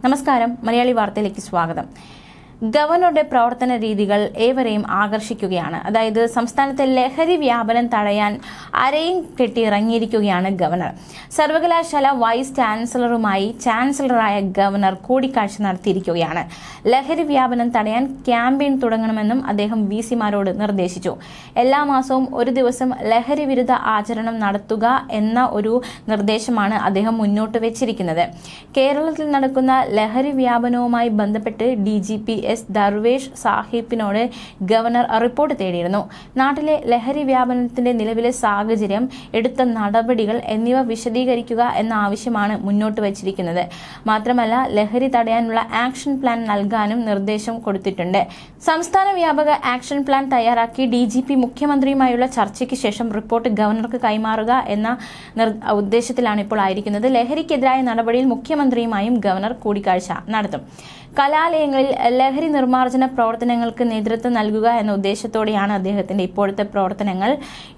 നമസ്കാരം, മലയാളി വാർത്തയിലേക്ക് സ്വാഗതം. ഗവർണറുടെ പ്രവർത്തന രീതികൾ ഏവരെയും ആകർഷിക്കുകയാണ്. അതായത് സംസ്ഥാനത്തെ ലഹരി വ്യാപനം തടയാൻ അരയും കെട്ടിയിറങ്ങിയിരിക്കുകയാണ് ഗവർണർ. സർവകലാശാല വൈസ് ചാൻസലറുമായി ചാൻസലറായ ഗവർണർ കൂടിക്കാഴ്ച നടത്തിയിരിക്കുകയാണ്. ലഹരി വ്യാപനം തടയാൻ ക്യാമ്പയിൻ തുടങ്ങണമെന്നും അദ്ദേഹം വിസിമാരോട് നിർദ്ദേശിച്ചു. എല്ലാ മാസവും ഒരു ദിവസം ലഹരി വിരുദ്ധ ആചരണം നടത്തുക എന്ന ഒരു നിർദ്ദേശമാണ് അദ്ദേഹം മുന്നോട്ട് വെച്ചിരിക്കുന്നത്. കേരളത്തിൽ നടക്കുന്ന ലഹരി വ്യാപനവുമായി ബന്ധപ്പെട്ട് DGP S. ദർവേഷ് സാഹിബിനോട് ഗവർണർ റിപ്പോർട്ട് തേടിയിരുന്നു. നാട്ടിലെ ലഹരി വ്യാപനത്തിന്റെ നിലവിലെ സാഹചര്യം, എടുത്ത നടപടികൾ എന്നിവ വിശദീകരിക്കുക എന്ന ആവശ്യമാണ് മുന്നോട്ട് വച്ചിരിക്കുന്നത്. മാത്രമല്ല, ലഹരി തടയാനുള്ള ആക്ഷൻ പ്ലാൻ നൽകാനും നിർദ്ദേശം കൊടുത്തിട്ടുണ്ട്. സംസ്ഥാന വ്യാപക ആക്ഷൻ പ്ലാൻ തയ്യാറാക്കി DGP മുഖ്യമന്ത്രിയുമായുള്ള ചർച്ചയ്ക്ക് ശേഷം റിപ്പോർട്ട് ഗവർണർക്ക് കൈമാറുക എന്ന ഉദ്ദേശത്തിലാണ് ഇപ്പോൾ ആയിരിക്കുന്നത്. ലഹരിക്കെതിരായ നടപടിയിൽ മുഖ്യമന്ത്രിയുമായും ഗവർണർ കൂടിക്കാഴ്ച നടത്തും. കലാലയങ്ങളിൽ ലഹരി നിർമ്മാർജ്ജന പ്രവർത്തനങ്ങൾക്ക് നേതൃത്വം നൽകുക എന്ന ഉദ്ദേശത്തോടെയാണ് അദ്ദേഹത്തിന്റെ ഇപ്പോഴത്തെ പ്രവർത്തനങ്ങൾ.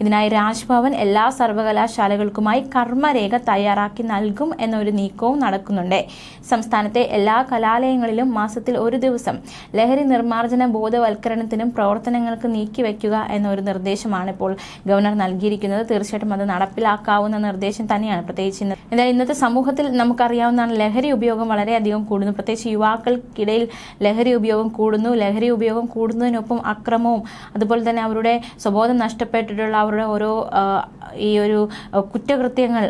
ഇതിനായി രാജ്ഭവൻ എല്ലാ സർവകലാശാലകൾക്കുമായി കർമ്മരേഖ തയ്യാറാക്കി നൽകും എന്നൊരു നീക്കവും നടക്കുന്നുണ്ട്. സംസ്ഥാനത്തെ എല്ലാ കലാലയങ്ങളിലും മാസത്തിൽ ഒരു ദിവസം ലഹരി നിർമ്മാർജ്ജന ബോധവൽക്കരണത്തിനും പ്രവർത്തനങ്ങൾക്ക് നീക്കിവെക്കുക എന്നൊരു നിർദ്ദേശമാണ് ഇപ്പോൾ ഗവർണർ നൽകിയിരിക്കുന്നത്. തീർച്ചയായിട്ടും അത് നടപ്പിലാക്കാവുന്ന നിർദ്ദേശം തന്നെയാണ്. പ്രത്യേകിച്ച് എന്തായാലും ഇന്നത്തെ സമൂഹത്തിൽ നമുക്കറിയാവുന്നതാണ്, ലഹരി ഉപയോഗം വളരെയധികം കൂടുന്നു. പ്രത്യേകിച്ച് യുവാക്കൾക്കിടയിൽ ലഹരി ഉപയോഗം കൂടുന്നു. ലഹരി ഉപയോഗം കൂടുന്നതിനൊപ്പം അക്രമവും അതുപോലെ തന്നെ അവരുടെ സ്വബോധം നഷ്ടപ്പെട്ടിട്ടുള്ള അവരുടെ ഓരോ ഈ ഒരു കുറ്റകൃത്യങ്ങൾ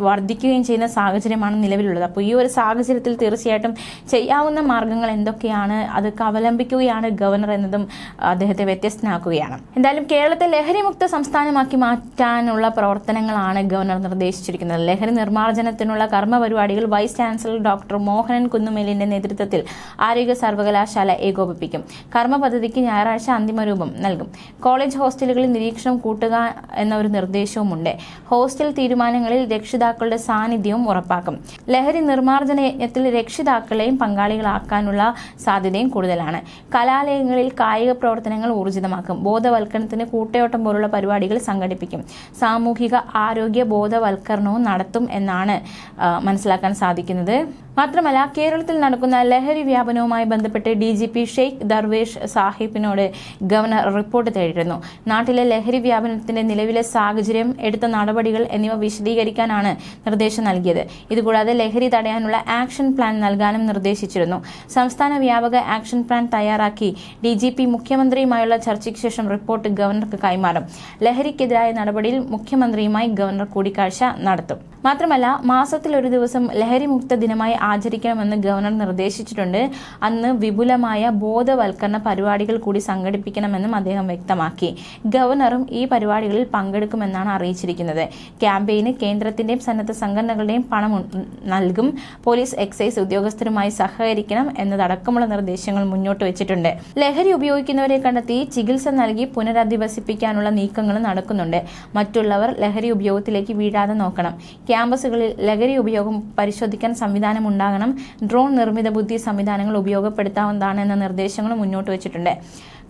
വർദ്ധിക്കുകയും ചെയ്യുന്ന സാഹചര്യമാണ് നിലവിലുള്ളത്. അപ്പോൾ ഈ ഒരു സാഹചര്യത്തിൽ തീർച്ചയായിട്ടും ചെയ്യാവുന്ന മാർഗങ്ങൾ എന്തൊക്കെയാണ്, അതൊക്കെ അവലംബിക്കുകയാണ് ഗവർണർ എന്നതും അദ്ദേഹത്തെ വ്യത്യസ്തനാക്കുകയാണ്. എന്തായാലും കേരളത്തെ ലഹരിമുക്ത സംസ്ഥാനമാക്കി മാറ്റാനുള്ള പ്രവർത്തനങ്ങളാണ് ഗവർണർ നിർദ്ദേശിച്ചിരിക്കുന്നത്. ലഹരി നിർമ്മാർജ്ജനത്തിനുള്ള കർമ്മ പരിപാടികൾ വൈസ് ചാൻസലർ ഡോക്ടർ മോഹനൻ കുന്നുമേലിന്റെ നേതൃത്വത്തിൽ ആരോഗ്യ സർവകലാശാല ഏകോപിപ്പിക്കും. കർമ്മ പദ്ധതിക്ക് ഞായറാഴ്ച അന്തിമ രൂപം നൽകും. കോളേജ് ഹോസ്റ്റലുകളിൽ നിരീക്ഷണം കൂട്ടുക എന്ന ഒരു നിർദ്ദേശവുമുണ്ട്. ഹോസ്റ്റൽ തീരുമാനങ്ങളിൽ രക്ഷിതാക്കളുടെ സാന്നിധ്യവും ഉറപ്പാക്കും. ലഹരി നിർമ്മാർജ്ജന യജ്ഞത്തിൽ രക്ഷിതാക്കളെയും പങ്കാളികളാക്കാനുള്ള സാധ്യതയും കൂടുതലാണ്. കലാലയങ്ങളിൽ കായിക പ്രവർത്തനങ്ങൾ ഊർജിതമാക്കും. ബോധവൽക്കരണത്തിന് കൂട്ടയോട്ടം പോലുള്ള പരിപാടികൾ സംഘടിപ്പിക്കും. സാമൂഹിക ആരോഗ്യ ബോധവൽക്കരണവും നടത്തും എന്നാണ് മനസ്സിലാക്കാൻ സാധിക്കുന്നത്. മാത്രമല്ല, കേരളത്തിൽ നടക്കുന്ന ലഹരി വ്യാപനവുമായി ബന്ധപ്പെട്ട് DGP ഷെയ്ഖ് ദർവേഷ് സാഹിബിനോട് ഗവർണർ റിപ്പോർട്ട് തേടിയിരുന്നു. നാട്ടിലെ ലഹരി വ്യാപനത്തിന്റെ നിലവിലെ സാഹചര്യം, എടുത്ത നടപടികൾ എന്നിവ വിശദീകരിക്കാനാണ് നിർദ്ദേശം നൽകിയത്. ഇതുകൂടാതെ ലഹരി തടയാനുള്ള ആക്ഷൻ പ്ലാൻ നൽകാനും നിർദ്ദേശിച്ചിരുന്നു. സംസ്ഥാന വ്യാപക ആക്ഷൻ പ്ലാൻ തയ്യാറാക്കി DGP മുഖ്യമന്ത്രിയുമായുള്ള ചർച്ചയ്ക്ക് ശേഷം റിപ്പോർട്ട് ഗവർണർക്ക് കൈമാറും. ലഹരിക്കെതിരായ നടപടിയിൽ മുഖ്യമന്ത്രിയുമായി ഗവർണർ കൂടിക്കാഴ്ച നടത്തും. മാത്രമല്ല, മാസത്തിൽ ഒരു ദിവസം ലഹരിമുക്ത ദിനമായി ആചരിക്കണമെന്ന് ഗവർണർ നിർദ്ദേശിച്ചിട്ടുണ്ട്. അന്ന് വിപുലമായ ബോധവൽക്കരണ പരിപാടികൾ കൂടി സംഘടിപ്പിക്കണമെന്നും അദ്ദേഹം വ്യക്തമാക്കി. ഗവർണറും ഈ പരിപാടികളിൽ പങ്കെടുക്കുമെന്നാണ് അറിയിച്ചിരിക്കുന്നത്. ക്യാമ്പയിന് കേന്ദ്രത്തിന്റെയും സന്നദ്ധ സംഘടനകളുടെയും പണം നൽകും. പോലീസ്, എക്സൈസ് ഉദ്യോഗസ്ഥരുമായി സഹകരിക്കണം എന്നതടക്കമുള്ള നിർദ്ദേശങ്ങൾ മുന്നോട്ട് വെച്ചിട്ടുണ്ട്. ലഹരി ഉപയോഗിക്കുന്നവരെ കണ്ടെത്തി ചികിത്സ നൽകി പുനരധിവസിപ്പിക്കാനുള്ള നീക്കങ്ങൾ നടക്കുന്നുണ്ട്. മറ്റുള്ളവർ ലഹരി ഉപയോഗത്തിലേക്ക് വീഴാതെ നോക്കണം. ക്യാമ്പസുകളിൽ ലഹരി ഉപയോഗം പരിശോധിക്കാൻ സംവിധാനം ഉണ്ടാകണം. ഡ്രോൺ നിർമ്മിത ബുദ്ധി സംവിധാനങ്ങൾ ഉപയോഗപ്പെടുത്താവുന്നതാണ് എന്ന നിർദ്ദേശങ്ങളും മുന്നോട്ട് വെച്ചിട്ടുണ്ട്.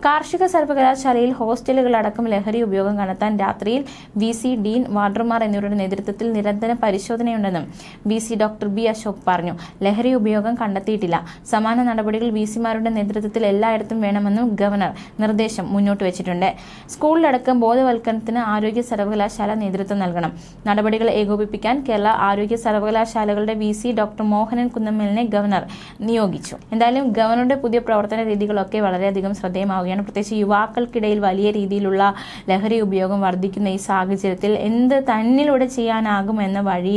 കാർഷിക സർവകലാശാലയിൽ ഹോസ്റ്റലുകളടക്കം ലഹരി ഉപയോഗം കണ്ടെത്താൻ രാത്രിയിൽ VC, ഡീൻ, വാർഡർമാർ എന്നിവരുടെ നേതൃത്വത്തിൽ നിരന്തര പരിശോധനയുണ്ടെന്നും VC ഡോക്ടർ B. അശോക് പറഞ്ഞു. ലഹരി ഉപയോഗം കണ്ടെത്തിയിട്ടില്ല. സമാന നടപടികൾ VCമാരുടെ നേതൃത്വത്തിൽ എല്ലായിടത്തും വേണമെന്നും ഗവർണർ നിർദ്ദേശം മുന്നോട്ട് വെച്ചിട്ടുണ്ട്. സ്കൂളിലടക്കം ബോധവൽക്കരണത്തിന് ആരോഗ്യ സർവകലാശാല നേതൃത്വം നൽകണം. നടപടികൾ ഏകോപിപ്പിക്കാൻ കേരള ആരോഗ്യ സർവകലാശാലകളുടെ VC ഡോക്ടർ മോഹനൻ കുന്നമ്മലിനെ ഗവർണർ നിയോഗിച്ചു. എന്തായാലും ഗവർണറുടെ പുതിയ പ്രവർത്തന രീതികളൊക്കെ വളരെയധികം ശ്രദ്ധേയമാവുകയാണ്. പ്രത്യേകിച്ച് യുവാക്കൾക്കിടയിൽ വലിയ രീതിയിലുള്ള ലഹരി ഉപയോഗം വർദ്ധിക്കുന്ന ഈ സാഹചര്യത്തിൽ എന്ത് തന്നിലൂടെ ചെയ്യാനാകും എന്ന വഴി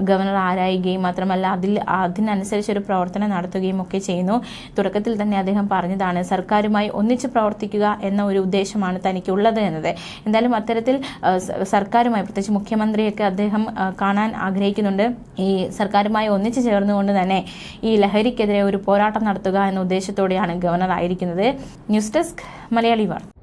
ഗവർണർ ആരായുകയും മാത്രമല്ല അതിനനുസരിച്ചൊരു പ്രവർത്തനം നടത്തുകയും ഒക്കെ ചെയ്യുന്നു. തുടക്കത്തിൽ തന്നെ അദ്ദേഹം പറഞ്ഞതാണ്, സർക്കാരുമായി ഒന്നിച്ച് പ്രവർത്തിക്കുക എന്ന ഒരു ഉദ്ദേശമാണ് തനിക്കുള്ളത് എന്നത്. എന്തായാലും അത്തരത്തിൽ സർക്കാരുമായി, പ്രത്യേകിച്ച് മുഖ്യമന്ത്രിയൊക്കെ അദ്ദേഹം കാണാൻ ആഗ്രഹിക്കുന്നുണ്ട്. ഈ സർക്കാരുമായി ഒന്നിച്ച് ചേർന്നുകൊണ്ട് തന്നെ ഈ ലഹരിക്കെതിരെ ഒരു പോരാട്ടം നടത്തുക എന്ന ഉദ്ദേശത്തോടെയാണ് ഗവർണർ ആയിരിക്കുന്നത്. ന്യൂസ് ഡെസ്ക് മലയാളി വാർത്ത.